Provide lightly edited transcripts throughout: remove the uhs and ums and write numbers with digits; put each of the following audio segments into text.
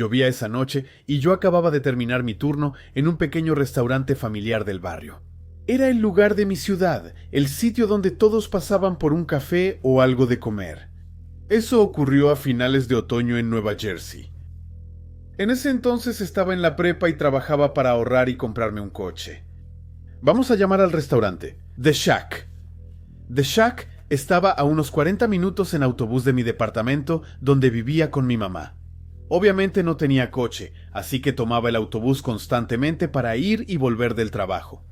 Llovía esa noche y yo acababa de terminar mi turno en un pequeño restaurante familiar del barrio. Era el lugar de mi ciudad, el sitio donde todos pasaban por un café o algo de comer. Eso ocurrió a finales de otoño en Nueva Jersey. En ese entonces estaba en la prepa y trabajaba para ahorrar y comprarme un coche. Vamos a llamar al restaurante The Shack. The Shack estaba a unos 40 minutos en autobús de mi departamento donde vivía con mi mamá. Obviamente no tenía coche, así que tomaba el autobús constantemente para ir y volver del trabajo.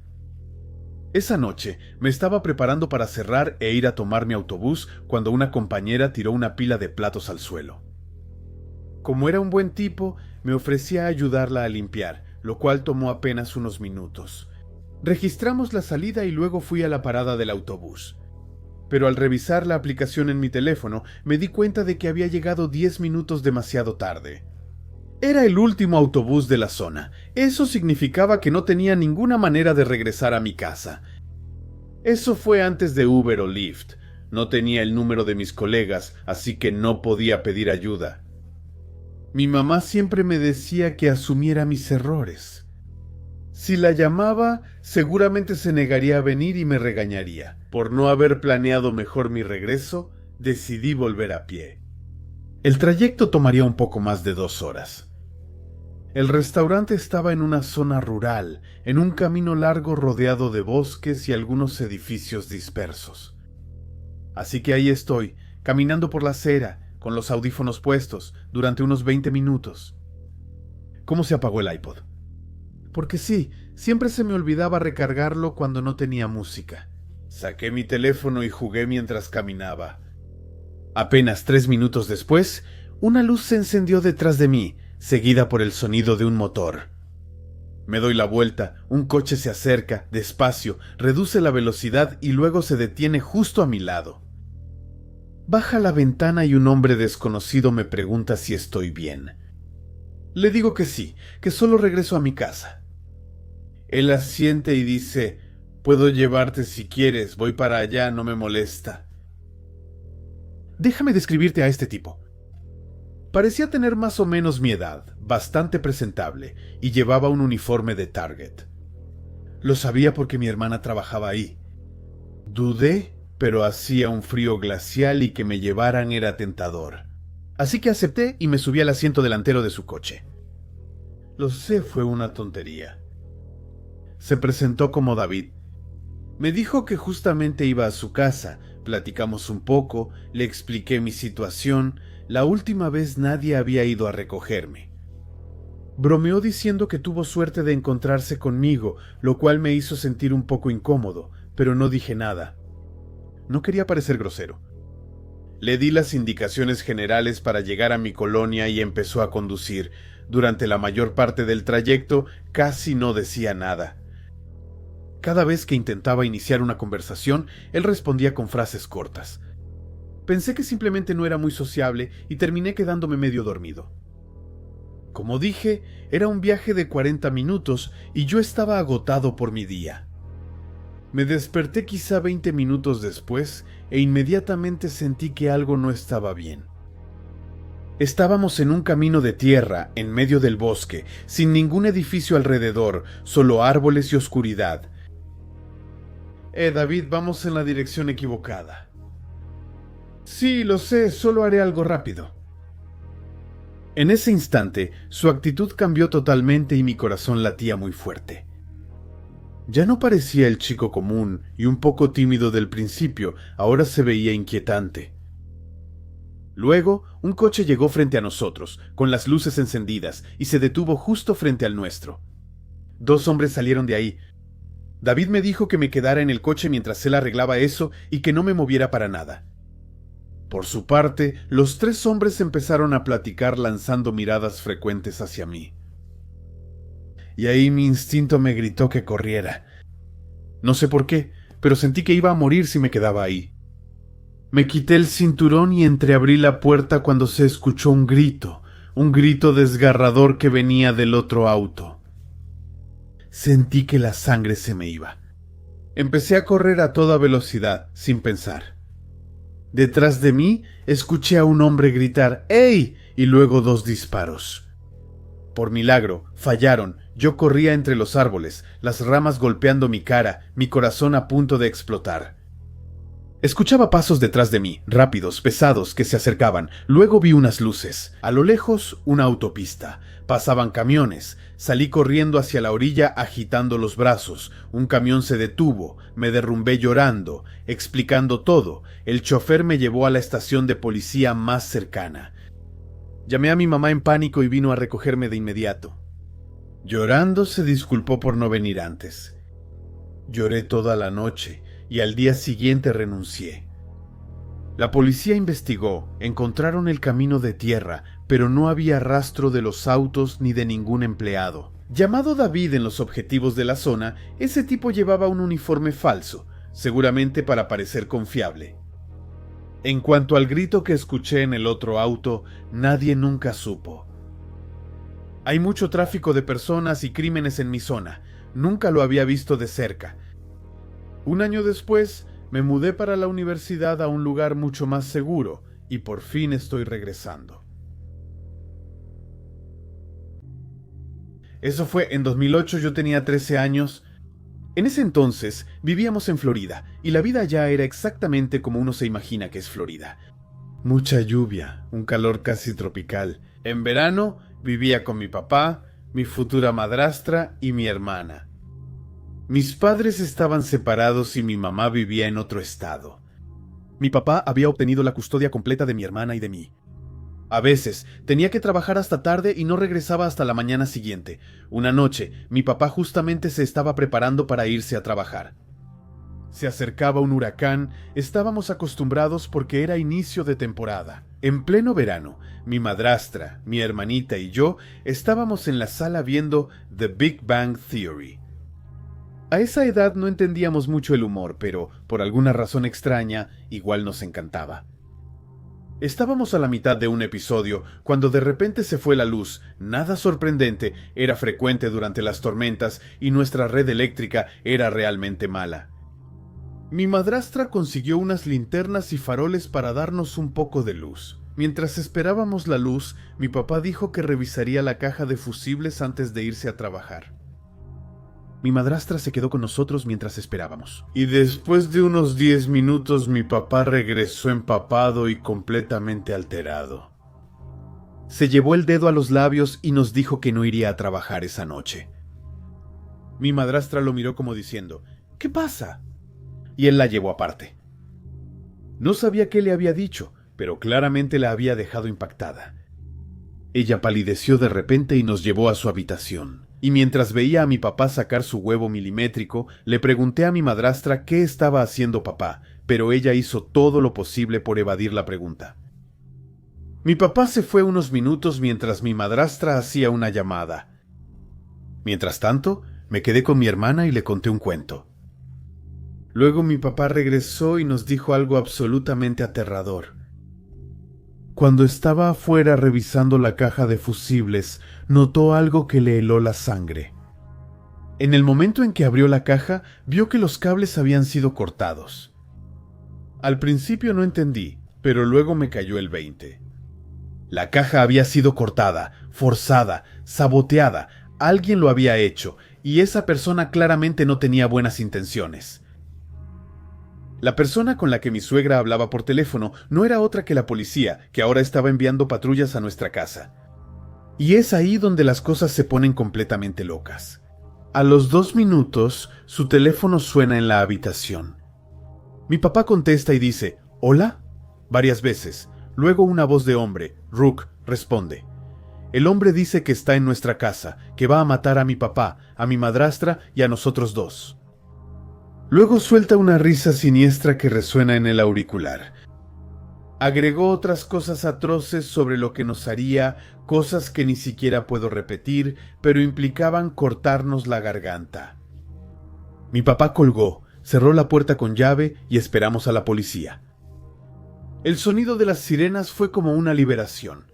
Esa noche me estaba preparando para cerrar e ir a tomar mi autobús cuando una compañera tiró una pila de platos al suelo. Como era un buen tipo, me ofrecí a ayudarla a limpiar, lo cual tomó apenas unos minutos. Registramos la salida y luego fui a la parada del autobús. Pero al revisar la aplicación en mi teléfono, me di cuenta de que había llegado 10 minutos demasiado tarde. Era el último autobús de la zona. Eso significaba que no tenía ninguna manera de regresar a mi casa. Eso fue antes de Uber o Lyft. No tenía el número de mis colegas, así que no podía pedir ayuda. Mi mamá siempre me decía que asumiera mis errores. Si la llamaba, seguramente se negaría a venir y me regañaría. Por no haber planeado mejor mi regreso, decidí volver a pie. El trayecto tomaría un poco más de 2 horas. El restaurante estaba en una zona rural, en un camino largo rodeado de bosques y algunos edificios dispersos. Así que ahí estoy, caminando por la acera, con los audífonos puestos, durante unos 20 minutos. ¿Cómo se apagó el iPod? Porque sí, siempre se me olvidaba recargarlo cuando no tenía música. Saqué mi teléfono y jugué mientras caminaba. Apenas 3 minutos después, una luz se encendió detrás de mí, seguida por el sonido de un motor. Me doy la vuelta, un coche se acerca, despacio, reduce la velocidad y luego se detiene justo a mi lado. Baja la ventana y un hombre desconocido me pregunta si estoy bien. Le digo que sí, que solo regreso a mi casa. Él asiente y dice: «Puedo llevarte si quieres, voy para allá, no me molesta». Déjame describirte a este tipo. Parecía tener más o menos mi edad, bastante presentable, y llevaba un uniforme de Target. Lo sabía porque mi hermana trabajaba ahí. Dudé, pero hacía un frío glacial y que me llevaran era tentador. Así que acepté y me subí al asiento delantero de su coche. Lo sé, fue una tontería. Se presentó como David. Me dijo que justamente iba a su casa, platicamos un poco, le expliqué mi situación. La última vez nadie había ido a recogerme. Bromeó diciendo que tuvo suerte de encontrarse conmigo, lo cual me hizo sentir un poco incómodo, pero no dije nada. No quería parecer grosero. Le di las indicaciones generales para llegar a mi colonia y empezó a conducir. Durante la mayor parte del trayecto casi no decía nada. Cada vez que intentaba iniciar una conversación, él respondía con frases cortas. Pensé que simplemente no era muy sociable y terminé quedándome medio dormido. Como dije, era un viaje de 40 minutos y yo estaba agotado por mi día. Me desperté quizá 20 minutos después e inmediatamente sentí que algo no estaba bien. Estábamos en un camino de tierra, en medio del bosque, sin ningún edificio alrededor, solo árboles y oscuridad. David, vamos en la dirección equivocada. Sí, lo sé, solo haré algo rápido. En ese instante, su actitud cambió totalmente y mi corazón latía muy fuerte. Ya no parecía el chico común y un poco tímido del principio, ahora se veía inquietante. Luego, un coche llegó frente a nosotros, con las luces encendidas, y se detuvo justo frente al nuestro. 2 hombres salieron de ahí. David me dijo que me quedara en el coche mientras él arreglaba eso y que no me moviera para nada. Por su parte, los 3 hombres empezaron a platicar lanzando miradas frecuentes hacia mí. Y ahí mi instinto me gritó que corriera. No sé por qué, pero sentí que iba a morir si me quedaba ahí. Me quité el cinturón y entreabrí la puerta cuando se escuchó un grito desgarrador que venía del otro auto. Sentí que la sangre se me iba. Empecé a correr a toda velocidad, sin pensar. Detrás de mí, escuché a un hombre gritar «¡Ey!» y luego 2 disparos. Por milagro, fallaron. Yo corría entre los árboles, las ramas golpeando mi cara, mi corazón a punto de explotar. Escuchaba pasos detrás de mí, rápidos, pesados, que se acercaban. Luego vi unas luces. A lo lejos, una autopista. Pasaban camiones. Salí corriendo hacia la orilla agitando los brazos. Un camión se detuvo. Me derrumbé llorando, explicando todo. El chofer me llevó a la estación de policía más cercana. Llamé a mi mamá en pánico y vino a recogerme de inmediato. Llorando se disculpó por no venir antes. Lloré toda la noche y al día siguiente renuncié. La policía investigó, encontraron el camino de tierra, pero no había rastro de los autos ni de ningún empleado. Llamado David en los objetivos de la zona, ese tipo llevaba un uniforme falso, seguramente para parecer confiable. En cuanto al grito que escuché en el otro auto, nadie nunca supo. Hay mucho tráfico de personas y crímenes en mi zona. Nunca lo había visto de cerca. Un año después, me mudé para la universidad a un lugar mucho más seguro y por fin estoy regresando. Eso fue en 2008, yo tenía 13 años. En ese entonces vivíamos en Florida y la vida allá era exactamente como uno se imagina que es Florida. Mucha lluvia, un calor casi tropical. En verano vivía con mi papá, mi futura madrastra y mi hermana. Mis padres estaban separados y mi mamá vivía en otro estado. Mi papá había obtenido la custodia completa de mi hermana y de mí. A veces tenía que trabajar hasta tarde y no regresaba hasta la mañana siguiente. Una noche, mi papá justamente se estaba preparando para irse a trabajar. Se acercaba un huracán, estábamos acostumbrados porque era inicio de temporada. En pleno verano, mi madrastra, mi hermanita y yo estábamos en la sala viendo The Big Bang Theory. A esa edad no entendíamos mucho el humor, pero por alguna razón extraña, igual nos encantaba. Estábamos a la mitad de un episodio cuando de repente se fue la luz. Nada sorprendente, era frecuente durante las tormentas y nuestra red eléctrica era realmente mala. Mi madrastra consiguió unas linternas y faroles para darnos un poco de luz. Mientras esperábamos la luz, mi papá dijo que revisaría la caja de fusibles antes de irse a trabajar. Mi madrastra se quedó con nosotros mientras esperábamos. Y después de unos 10 minutos mi papá regresó empapado y completamente alterado. Se llevó el dedo a los labios y nos dijo que no iría a trabajar esa noche. Mi madrastra lo miró como diciendo, ¿qué pasa? Y él la llevó aparte. No sabía qué le había dicho, pero claramente la había dejado impactada. Ella palideció de repente y nos llevó a su habitación. Y mientras veía a mi papá sacar su huevo milimétrico, le pregunté a mi madrastra qué estaba haciendo papá, pero ella hizo todo lo posible por evadir la pregunta. Mi papá se fue unos minutos mientras mi madrastra hacía una llamada. Mientras tanto, me quedé con mi hermana y le conté un cuento. Luego mi papá regresó y nos dijo algo absolutamente aterrador. Cuando estaba afuera revisando la caja de fusibles, notó algo que le heló la sangre. En el momento en que abrió la caja, vio que los cables habían sido cortados. Al principio no entendí, pero luego me cayó el 20. La caja había sido cortada, forzada, saboteada, alguien lo había hecho, y esa persona claramente no tenía buenas intenciones. La persona con la que mi suegra hablaba por teléfono no era otra que la policía, que ahora estaba enviando patrullas a nuestra casa. Y es ahí donde las cosas se ponen completamente locas. A los 2 minutos, su teléfono suena en la habitación. Mi papá contesta y dice, ¿hola? Varias veces. Luego una voz de hombre, Rook, responde. El hombre dice que está en nuestra casa, que va a matar a mi papá, a mi madrastra y a nosotros dos. Luego suelta una risa siniestra que resuena en el auricular. Agregó otras cosas atroces sobre lo que nos haría, cosas que ni siquiera puedo repetir, pero implicaban cortarnos la garganta. Mi papá colgó, cerró la puerta con llave y esperamos a la policía. El sonido de las sirenas fue como una liberación.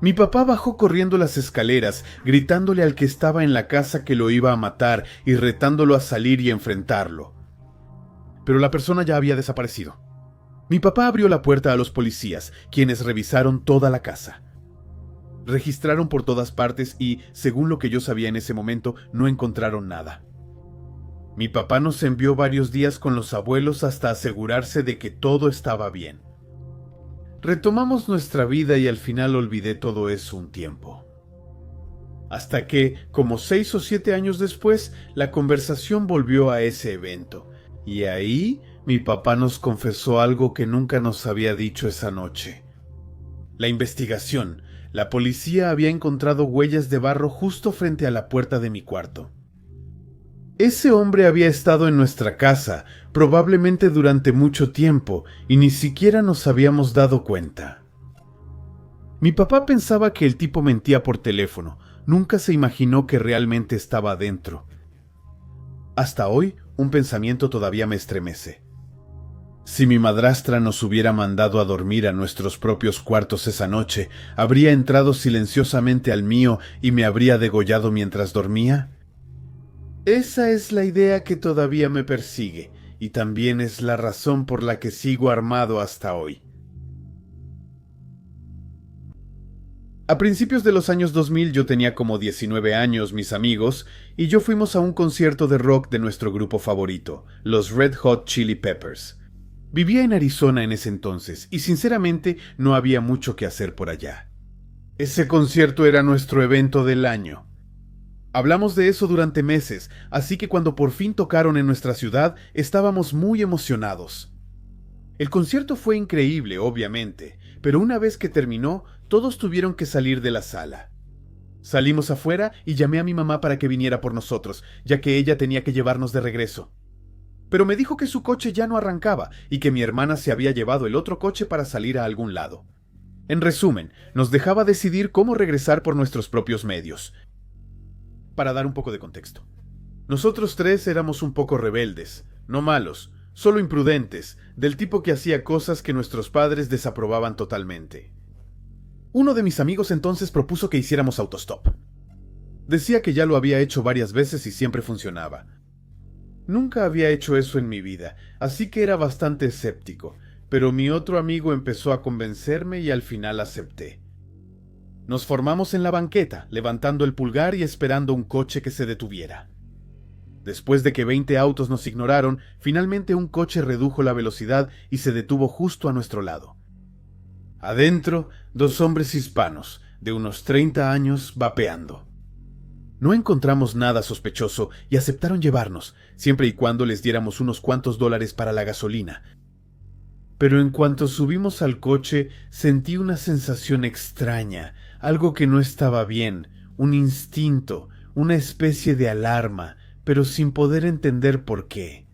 Mi papá bajó corriendo las escaleras, gritándole al que estaba en la casa que lo iba a matar y retándolo a salir y enfrentarlo. Pero la persona ya había desaparecido. Mi papá abrió la puerta a los policías, quienes revisaron toda la casa. Registraron por todas partes y, según lo que yo sabía en ese momento, no encontraron nada. Mi papá nos envió varios días con los abuelos hasta asegurarse de que todo estaba bien. Retomamos nuestra vida y al final olvidé todo eso un tiempo. Hasta que, como 6 o 7 años después, la conversación volvió a ese evento. Y ahí, mi papá nos confesó algo que nunca nos había dicho esa noche. La investigación. La policía había encontrado huellas de barro justo frente a la puerta de mi cuarto. Ese hombre había estado en nuestra casa, probablemente durante mucho tiempo, y ni siquiera nos habíamos dado cuenta. Mi papá pensaba que el tipo mentía por teléfono, nunca se imaginó que realmente estaba adentro. Hasta hoy, un pensamiento todavía me estremece. Si mi madrastra nos hubiera mandado a dormir a nuestros propios cuartos esa noche, ¿habría entrado silenciosamente al mío y me habría degollado mientras dormía? Esa es la idea que todavía me persigue, y también es la razón por la que sigo armado hasta hoy. A principios de los años 2000 yo tenía como 19 años, mis amigos, y yo fuimos a un concierto de rock de nuestro grupo favorito, los Red Hot Chili Peppers. Vivía en Arizona en ese entonces, y sinceramente no había mucho que hacer por allá. Ese concierto era nuestro evento del año. Hablamos de eso durante meses, así que cuando por fin tocaron en nuestra ciudad, estábamos muy emocionados. El concierto fue increíble, obviamente, pero una vez que terminó, todos tuvieron que salir de la sala. Salimos afuera y llamé a mi mamá para que viniera por nosotros, ya que ella tenía que llevarnos de regreso. Pero me dijo que su coche ya no arrancaba y que mi hermana se había llevado el otro coche para salir a algún lado. En resumen, nos dejaba decidir cómo regresar por nuestros propios medios. Para dar un poco de contexto. Nosotros tres éramos un poco rebeldes, no malos, solo imprudentes, del tipo que hacía cosas que nuestros padres desaprobaban totalmente. Uno de mis amigos entonces propuso que hiciéramos autostop. Decía que ya lo había hecho varias veces y siempre funcionaba. Nunca había hecho eso en mi vida, así que era bastante escéptico, pero mi otro amigo empezó a convencerme y al final acepté. Nos formamos en la banqueta, levantando el pulgar y esperando un coche que se detuviera. Después de que 20 autos nos ignoraron, finalmente un coche redujo la velocidad y se detuvo justo a nuestro lado. Adentro, 2 hombres hispanos, de unos 30 años, vapeando. No encontramos nada sospechoso y aceptaron llevarnos, siempre y cuando les diéramos unos cuantos dólares para la gasolina. Pero en cuanto subimos al coche, sentí una sensación extraña, algo que no estaba bien, un instinto, una especie de alarma, pero sin poder entender por qué.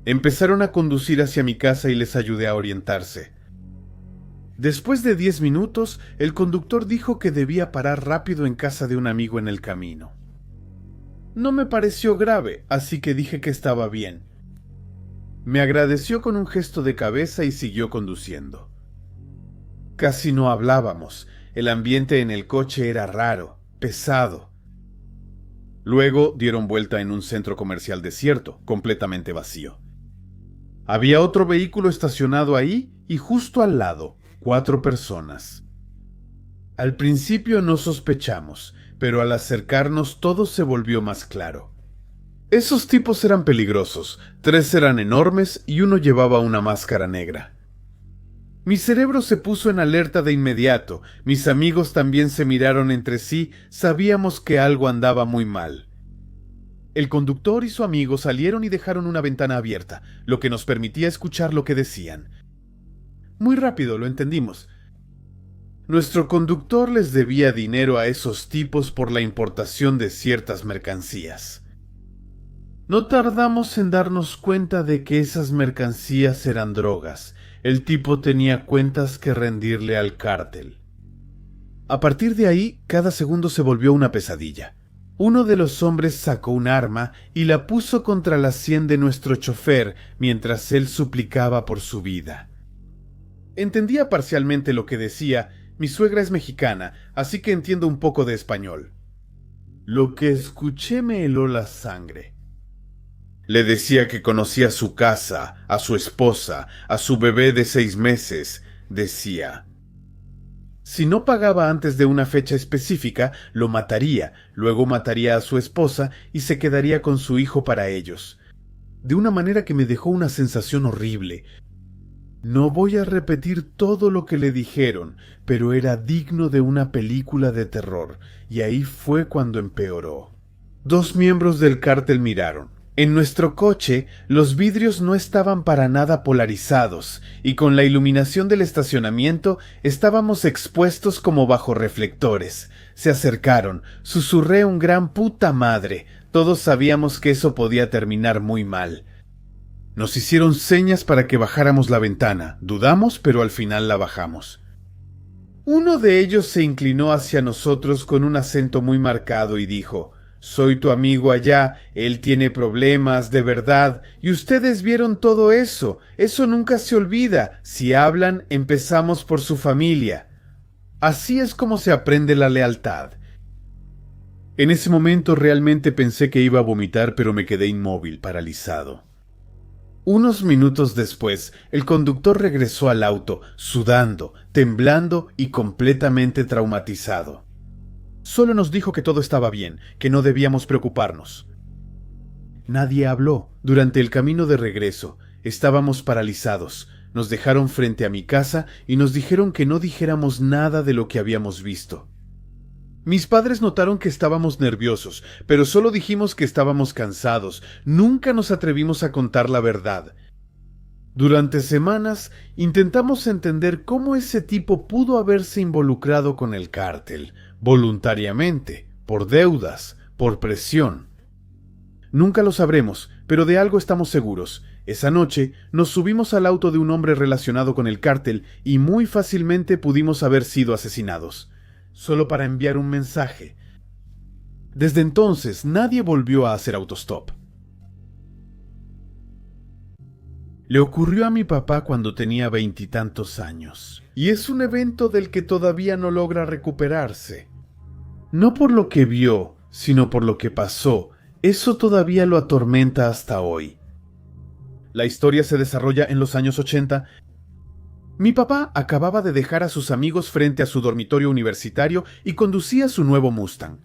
Empezaron a conducir hacia mi casa y les ayudé a orientarse. Después de 10 minutos, el conductor dijo que debía parar rápido en casa de un amigo en el camino. No me pareció grave, así que dije que estaba bien. Me agradeció con un gesto de cabeza y siguió conduciendo. Casi no hablábamos, el ambiente en el coche era raro, pesado. Luego dieron vuelta en un centro comercial desierto, completamente vacío. Había otro vehículo estacionado ahí y justo al lado, 4 personas. Al principio no sospechamos, pero al acercarnos todo se volvió más claro. Esos tipos eran peligrosos, 3 eran enormes y uno llevaba una máscara negra. Mi cerebro se puso en alerta de inmediato, mis amigos también se miraron entre sí, sabíamos que algo andaba muy mal. El conductor y su amigo salieron y dejaron una ventana abierta, lo que nos permitía escuchar lo que decían. Muy rápido lo entendimos. Nuestro conductor les debía dinero a esos tipos por la importación de ciertas mercancías. No tardamos en darnos cuenta de que esas mercancías eran drogas. El tipo tenía cuentas que rendirle al cártel. A partir de ahí, cada segundo se volvió una pesadilla. Uno de los hombres sacó un arma y la puso contra la sien de nuestro chofer mientras él suplicaba por su vida. Entendía parcialmente lo que decía. Mi suegra es mexicana, así que entiendo un poco de español. Lo que escuché me heló la sangre. Le decía que conocía su casa, a su esposa, a su bebé de 6 meses. Decía: Si no pagaba antes de una fecha específica, lo mataría, luego mataría a su esposa y se quedaría con su hijo para ellos. De una manera que me dejó una sensación horrible. No voy a repetir todo lo que le dijeron, pero era digno de una película de terror, y ahí fue cuando empeoró. Dos miembros del cártel miraron. En nuestro coche, los vidrios no estaban para nada polarizados, y con la iluminación del estacionamiento estábamos expuestos como bajo reflectores. Se acercaron, susurré un gran puta madre. Todos sabíamos que eso podía terminar muy mal. Nos hicieron señas para que bajáramos la ventana. Dudamos, pero al final la bajamos. Uno de ellos se inclinó hacia nosotros con un acento muy marcado y dijo: «Soy tu amigo allá, él tiene problemas, de verdad, y ustedes vieron todo eso. Eso nunca se olvida. Si hablan, empezamos por su familia». Así es como se aprende la lealtad. En ese momento realmente pensé que iba a vomitar, pero me quedé inmóvil, paralizado. Unos minutos después, el conductor regresó al auto, sudando, temblando y completamente traumatizado. Solo nos dijo que todo estaba bien, que no debíamos preocuparnos. Nadie habló. Durante el camino de regreso, estábamos paralizados. Nos dejaron frente a mi casa y nos dijeron que no dijéramos nada de lo que habíamos visto. Mis padres notaron que estábamos nerviosos, pero solo dijimos que estábamos cansados. Nunca nos atrevimos a contar la verdad. Durante semanas intentamos entender cómo ese tipo pudo haberse involucrado con el cártel, voluntariamente, por deudas, por presión. Nunca lo sabremos, pero de algo estamos seguros. Esa noche nos subimos al auto de un hombre relacionado con el cártel y muy fácilmente pudimos haber sido asesinados. Solo para enviar un mensaje. Desde entonces nadie volvió a hacer autostop. Le ocurrió a mi papá cuando tenía 20 y tantos años, y es un evento del que todavía no logra recuperarse. No por lo que vio, sino por lo que pasó. Eso todavía lo atormenta hasta hoy. La historia se desarrolla en los años 80. Mi papá acababa de dejar a sus amigos frente a su dormitorio universitario y conducía su nuevo Mustang.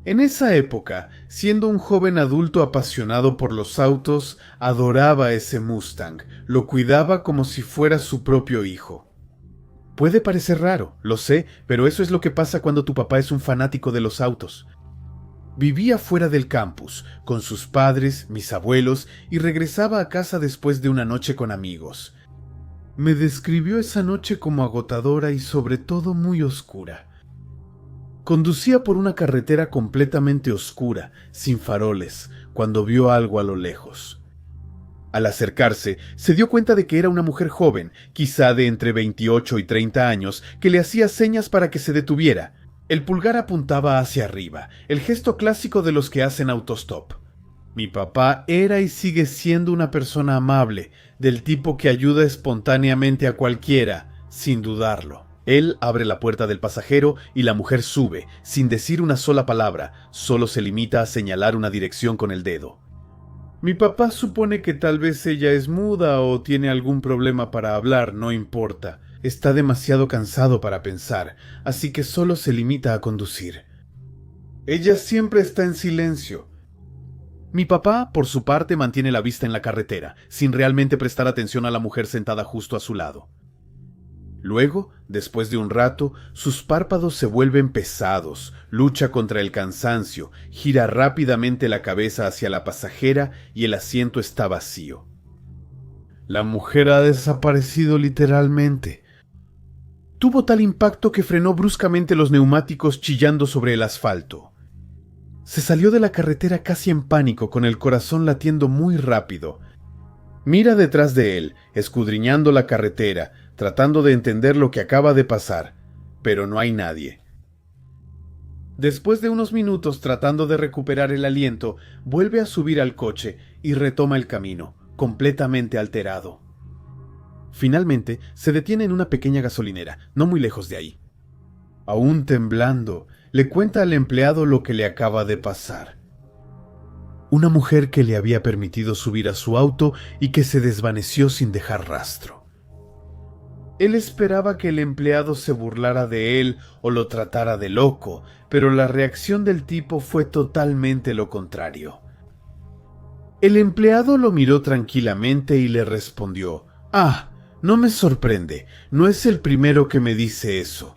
En esa época, siendo un joven adulto apasionado por los autos, adoraba ese Mustang, lo cuidaba como si fuera su propio hijo. Puede parecer raro, lo sé, pero eso es lo que pasa cuando tu papá es un fanático de los autos. Vivía fuera del campus, con sus padres, mis abuelos, y regresaba a casa después de una noche con amigos. Me describió esa noche como agotadora y sobre todo muy oscura. Conducía por una carretera completamente oscura, sin faroles, cuando vio algo a lo lejos. Al acercarse, se dio cuenta de que era una mujer joven, quizá de entre 28 y 30 años, que le hacía señas para que se detuviera. El pulgar apuntaba hacia arriba, el gesto clásico de los que hacen autostop. Mi papá era y sigue siendo una persona amable, del tipo que ayuda espontáneamente a cualquiera, sin dudarlo. Él abre la puerta del pasajero y la mujer sube, sin decir una sola palabra, solo se limita a señalar una dirección con el dedo. Mi papá supone que tal vez ella es muda o tiene algún problema para hablar, no importa. Está demasiado cansado para pensar, así que solo se limita a conducir. Ella siempre está en silencio. Mi papá, por su parte, mantiene la vista en la carretera, sin realmente prestar atención a la mujer sentada justo a su lado. Luego, después de un rato, sus párpados se vuelven pesados, lucha contra el cansancio, gira rápidamente la cabeza hacia la pasajera y el asiento está vacío. La mujer ha desaparecido literalmente. Tuvo tal impacto que frenó bruscamente los neumáticos chillando sobre el asfalto. Se salió de la carretera casi en pánico, con el corazón latiendo muy rápido. Mira detrás de él, escudriñando la carretera, tratando de entender lo que acaba de pasar, pero no hay nadie. Después de unos minutos tratando de recuperar el aliento, vuelve a subir al coche y retoma el camino, completamente alterado. Finalmente, se detiene en una pequeña gasolinera, no muy lejos de ahí. Aún temblando, le cuenta al empleado lo que le acaba de pasar. Una mujer que le había permitido subir a su auto y que se desvaneció sin dejar rastro. Él esperaba que el empleado se burlara de él o lo tratara de loco, pero la reacción del tipo fue totalmente lo contrario. El empleado lo miró tranquilamente y le respondió: «Ah, no me sorprende, no es el primero que me dice eso».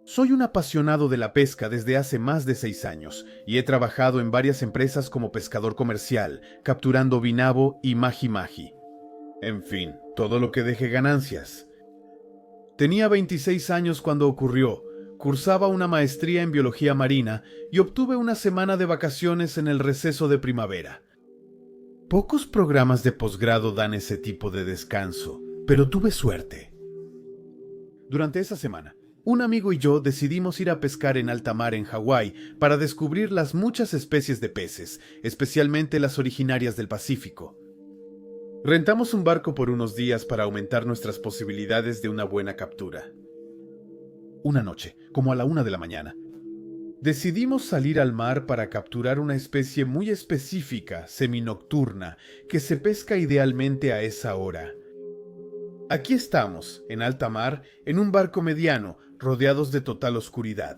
Soy un apasionado de la pesca desde hace más de 6 años y he trabajado en varias empresas como pescador comercial, capturando binabo y maji-maji. En fin, todo lo que deje ganancias. Tenía 26 años cuando ocurrió. Cursaba una maestría en biología marina y obtuve una semana de vacaciones en el receso de primavera. Pocos programas de posgrado dan ese tipo de descanso, pero tuve suerte. Durante esa semana, un amigo y yo decidimos ir a pescar en alta mar en Hawái para descubrir las muchas especies de peces, especialmente las originarias del Pacífico. Rentamos un barco por unos días para aumentar nuestras posibilidades de una buena captura. Una noche, como a la 1 de la mañana, decidimos salir al mar para capturar una especie muy específica, seminocturna, que se pesca idealmente a esa hora. Aquí estamos, en alta mar, en un barco mediano, rodeados de total oscuridad.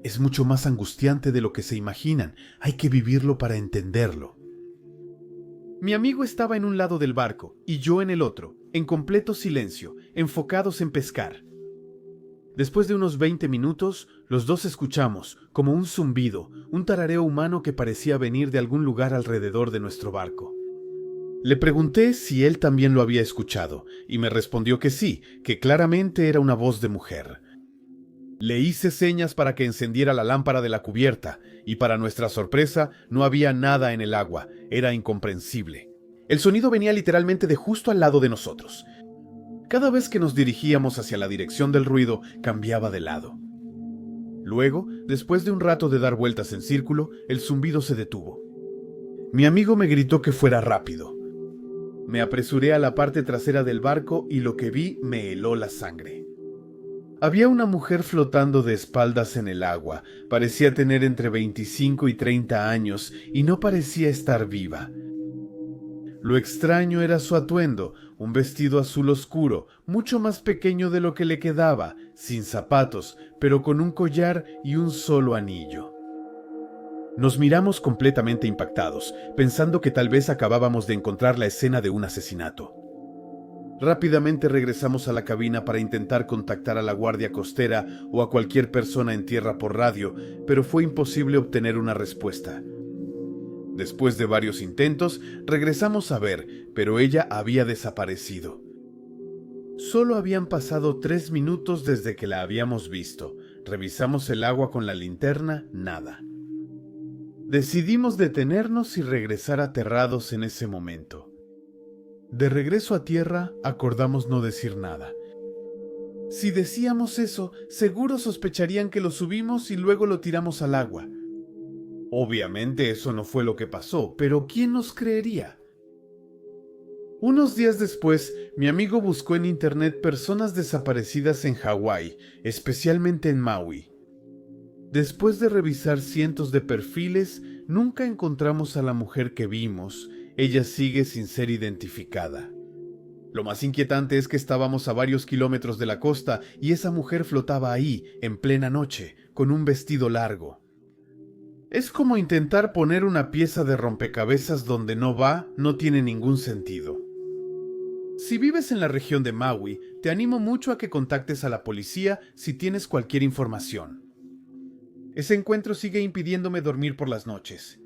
Es mucho más angustiante de lo que se imaginan, hay que vivirlo para entenderlo. Mi amigo estaba en un lado del barco y yo en el otro, en completo silencio, enfocados en pescar. Después de unos 20 minutos, los dos escuchamos, como un zumbido, un tarareo humano que parecía venir de algún lugar alrededor de nuestro barco. Le pregunté si él también lo había escuchado, y me respondió que sí, que claramente era una voz de mujer. Le hice señas para que encendiera la lámpara de la cubierta, y para nuestra sorpresa no había nada en el agua, era incomprensible. El sonido venía literalmente de justo al lado de nosotros. Cada vez que nos dirigíamos hacia la dirección del ruido, cambiaba de lado. Luego, después de un rato de dar vueltas en círculo, el zumbido se detuvo. Mi amigo me gritó que fuera rápido. Me apresuré a la parte trasera del barco y lo que vi me heló la sangre. Había una mujer flotando de espaldas en el agua. Parecía tener entre 25 y 30 años y no parecía estar viva. Lo extraño era su atuendo, un vestido azul oscuro, mucho más pequeño de lo que le quedaba, sin zapatos, pero con un collar y un solo anillo. Nos miramos completamente impactados, pensando que tal vez acabábamos de encontrar la escena de un asesinato. Rápidamente regresamos a la cabina para intentar contactar a la guardia costera o a cualquier persona en tierra por radio, pero fue imposible obtener una respuesta. Después de varios intentos, regresamos a ver, pero ella había desaparecido. Solo habían pasado 3 minutos desde que la habíamos visto. Revisamos el agua con la linterna, nada. Decidimos detenernos y regresar aterrados en ese momento. De regreso a tierra, acordamos no decir nada. Si decíamos eso, seguro sospecharían que lo subimos y luego lo tiramos al agua. Obviamente eso no fue lo que pasó, pero ¿quién nos creería? Unos días después, mi amigo buscó en internet personas desaparecidas en Hawái, especialmente en Maui. Después de revisar cientos de perfiles, nunca encontramos a la mujer que vimos. Ella sigue sin ser identificada. Lo más inquietante es que estábamos a varios kilómetros de la costa y esa mujer flotaba ahí, en plena noche, con un vestido largo. Es como intentar poner una pieza de rompecabezas donde no va, no tiene ningún sentido. Si vives en la región de Maui, te animo mucho a que contactes a la policía si tienes cualquier información. Ese encuentro sigue impidiéndome dormir por las noches.